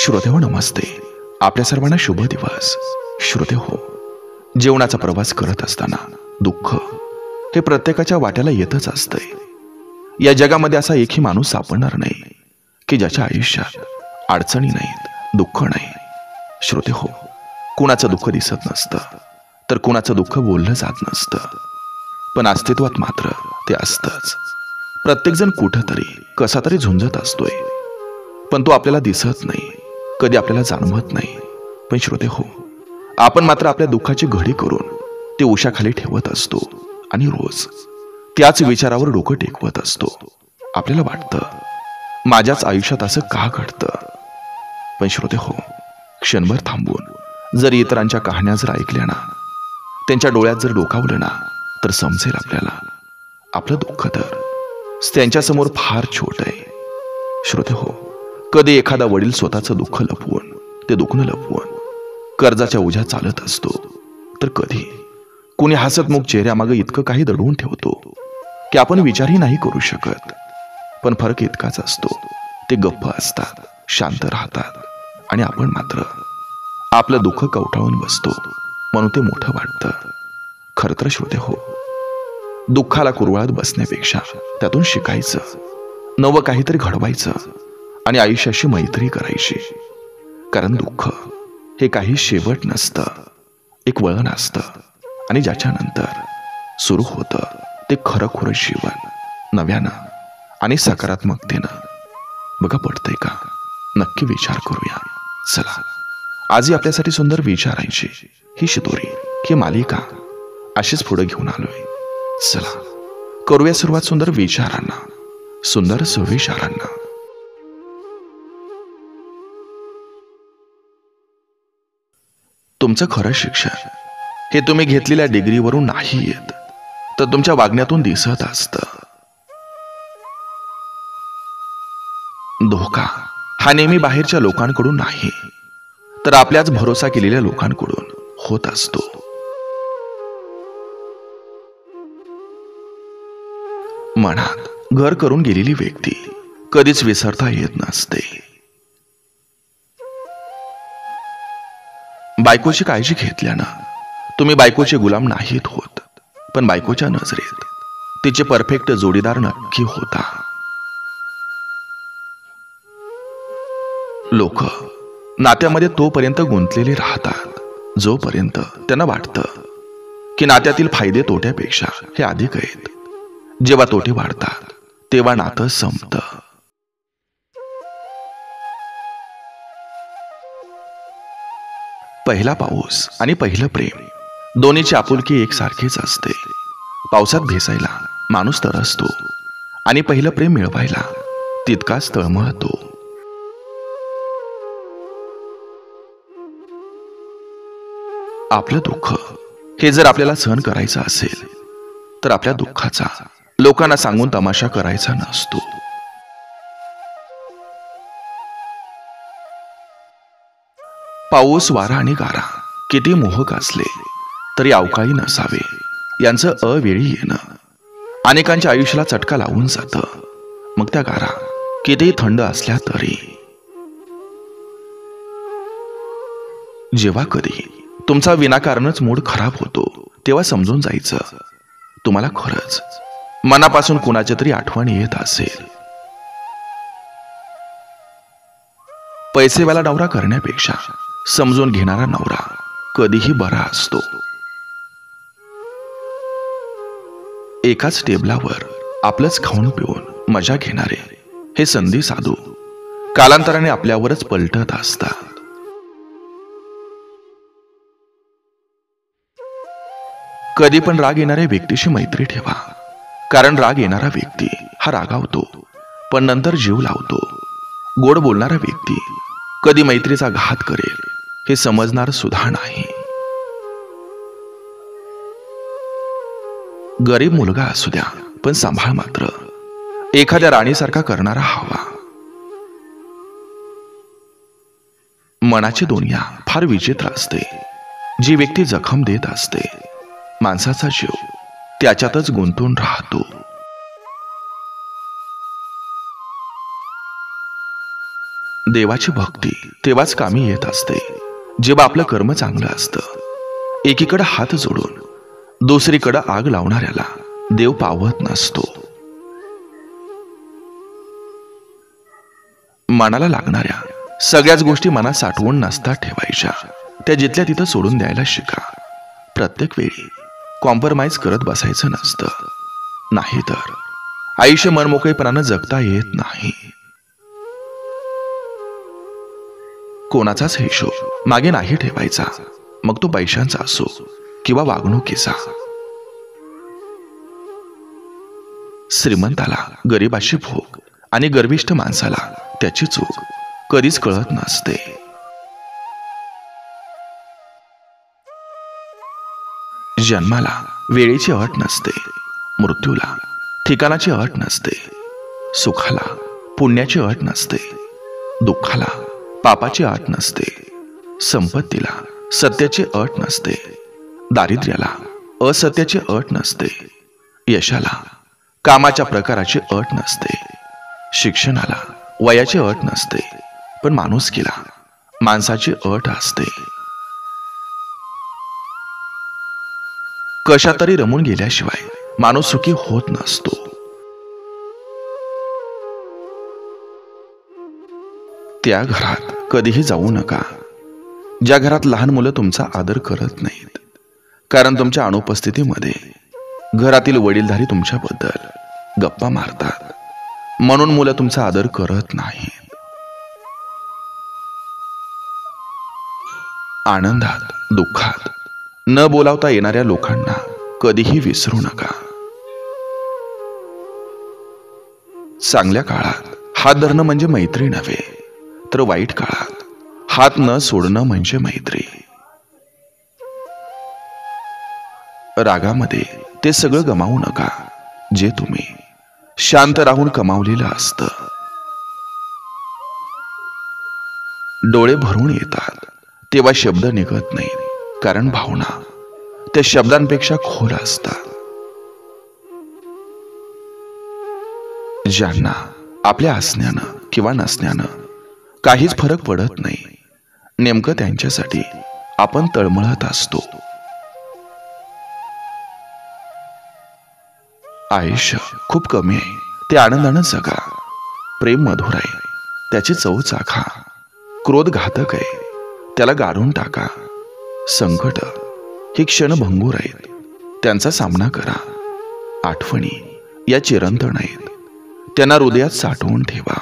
श्रोतेहो नमस्ते. आपल्या सर्वांना शुभ दिवस. श्रोतेहो, जीवनाचा प्रवास करत असताना दुःख हे प्रत्येकाच्या वाट्याला येतच असतंय. या जगामध्ये असा एकही माणूस सापडणार नाही की ज्याच्या आयुष्यात अडचणी नाहीत, दुःख नाही. श्रोतेहो, कुणाचं दुःख दिसत नसतं तर कुणाचं दुःख बोललं जात नसतं, पण अस्तित्वात मात्र ते असतंच. प्रत्येकजण कुठंतरी कसा तरी झुंजत असतोय, पण तो आपल्याला दिसत नाही, कधी आपल्याला जाणवत नाही. पण श्रोतेहो, आपण मात्र आपल्या दुःखाची घडी करून ते उशाखाली ठेवत असतो आणि रोज त्याच विचारावर डोकं टेकवत असतो. आपल्याला वाटतं माझ्याच आयुष्यात असं का घडतं. पण श्रोतेहो, क्षणभर थांबून जर इतरांच्या कहाण्या जर ऐकल्या ना, त्यांच्या डोळ्यात जर डोकावलं ना, तर समजेल आपल्याला आपलं दुःख तर त्यांच्यासमोर फार छोट आहे. श्रोतेहो, कधी एखादा वडील स्वतःचं दुःख लपवून, ते दुखणं लपवून कर्जाच्या ओझ्यात चालत असतो, तर कधी कोणी हसतमुख चेहऱ्यामागे इतकं काही दडवून ठेवतो की आपण विचारही नाही करू शकत. पण फरक इतकाच असतो, ते गप्प असतात, शांत राहतात, आणि आपण मात्र आपलं दुःख कवटाळून बसतो, म्हणून ते मोठं वाटतं. खरं तर श्रोतेहो, दुःखाला कुरवाळत बसण्यापेक्षा त्यातून शिकायचं, नवं काहीतरी घडवायचं आणि आयुष्याशी मैत्री करायची. कारण दुःख हे काही शेवट नसतं, एक वळण असतं, आणि ज्याच्यानंतर सुरू होतं ते खरंखुरं जीवन, नव्यानं आणि सकारात्मकतेनं. बघा, पडतंय का? नक्की विचार करूया. चला, आजही आपल्यासाठी सुंदर विचारांची ही शिदोरी, ही मालिका अशीच पुढे घेऊन आलोय. चला, करूया सुरुवात सुंदर विचारांना, सुंदर सुविचारांना. तुमचं खरं शिक्षण हे तुम्ही घेतलेल्या डिग्रीवरून नाही येत, तर तुमच्या वागण्यातून दिसत असतं. धोका हा नेहमी बाहेरच्या लोकांकडून नाही, तर आपल्याच भरोसा केलेल्या लोकांकडून होत असतो. मनात घर करून गेलेली व्यक्ती कधीच विसरता येत नसते. बायकोची काळजी घेतल्यानं तुम्ही बायकोचे गुलाम नाहीत होत, पण बायकोच्या नजरेत तिचे परफेक्ट जोडीदार नक्की होता. लोक नात्यामध्ये तोपर्यंत गुंतलेले राहतात जोपर्यंत त्यांना वाटतं की नात्यातील फायदे तोट्यापेक्षा हे अधिक आहेत. जेव्हा तोटे वाढतात तेव्हा नातं संपतं. पहिला पाऊस आणि पहिलं प्रेम दोन्हीची आपुलकी एकसारखीच असते. पावसात भेसायला माणूस तरसतो आणि पहिलं प्रेम मिळवायला तितकाच तळमळतो. आपलं दुःख हे जर आपल्याला सहन करायचं असेल, तर आपल्या दुःखाचा लोकांना सांगून तमाशा करायचा नसतो. पाऊस, वारा आणि गारा किती मोहक असले तरी अवकाळी नसावे. यांचं अवेळी येणं अनेकांच्या आयुष्याला चटका लावून जातं. मग त्या गारा कितीही थंड असल्या तरी. जेव्हा कधी तुमचा विनाकारणच मूड खराब होतो, तेव्हा समजून जायचं तुम्हाला खरंच मनापासून कुणाची तरी आठवण येत असेल. पैसेवाला नवरा करण्यापेक्षा समजून घेणारा नवरा कधीही बरा असतो. एकाच टेबलावर आपलंच खाऊन पिऊन मजा घेणारे हे संधी साधू कालांतराने आपल्यावरच पलटत असतात. कधी पण राग येणाऱ्या व्यक्तीशी मैत्री ठेवा, कारण राग येणारा व्यक्ती हा रागावतो पण नंतर जीव लावतो. गोड बोलणारा व्यक्ती कधी मैत्रीचा घात करेल हे समजणार सुद्धा नाही. गरीब मुलगा असू द्या, पण सांभाळ मात्र एखाद्या राणीसारखा करणारा हवा. मनाची दुनिया फार विचित्र असते. जी व्यक्ती जखम देत असते, माणसाचा जीव त्याच्यातच गुंतून राहतो. देवाची भक्ती तेव्हाच कामी येत असते जेव्हा आपलं कर्म चांगलं असतं। एकीकडे हात जोडून दुसरीकडे आग लावणाऱ्याला देव पावत नसतो। मनाला लागणाऱ्या सगळ्याच गोष्टी मनात साठवून नसतात ठेवायच्या, त्या जिथल्या तिथं सोडून द्यायला शिका। प्रत्येक वेळी कॉम्प्रोमाइज करत बसायचं नसतं, नाहीतर आयुष्य मनमोकळेपणानं जगता येत नाही। कोणाचाच हिशोब मागे नाही ठेवायचा, मग तो पैशांचा असो किंवा वागणुकीचा। श्रीमंताला गरिबाची भूक आणि गर्विष्ठ माणसाला त्याची चूक कधीच कळत नसते। जन्माला वेळेची अट नसते, मृत्यूला ठिकाणाची अट नसते, सुखाला पुण्याची अट नसते, दुःखाला पापाची अट नसते, संपत्तीला सत्याची अट नसते, दारिद्र्याला असत्याची अट नसते, यशाला कामाच्या प्रकाराची अट नसते, शिक्षणाला वयाची अट नसते, पण माणुसकीला माणसाची अट असते। कशा तरी रमून गेल्याशिवाय माणूस सुखी होत नसतो। त्या घरात कधीही जाऊ नका ज्या घरात लहान मुलं तुमचा आदर करत नाहीत, कारण तुमच्या अनुपस्थितीमध्ये घरातील वडीलधारी तुमच्याबद्दल गप्पा मारतात, म्हणून मुलं तुमचा आदर करत नाहीत। आनंदात दुःखात न बोलावता येणाऱ्या लोकांना कधीही विसरू नका। चांगल्या काळात हात धरणं म्हणजे मैत्री नव्हे, तर वाईट काळात हात न सोडणं म्हणजे मैत्री। रागामध्ये ते सगळं गमावू नका जे तुम्ही शांत राहून कमावलेलं असतं। डोळे भरून येतात तेव्हा शब्द निघत नाहीत, कारण भावना त्या शब्दांपेक्षा खोल असतात। ज्यांना आपल्या असण्यानं किंवा नसण्यानं काहीच फरक पडत नाही, नेमकं त्यांच्यासाठी आपण तळमळत असतो। आयुष्य खूप कमी आहे, ते आनंदानं जगा। प्रेम मधुर आहे, त्याची चव चाखा। क्रोध घातक आहे, त्याला गाडून टाका। संकट ही क्षणभंगूर आहेत, त्यांचा सामना करा। आठवणी या चिरंतन आहेत, त्यांना हृदयात साठवून ठेवा।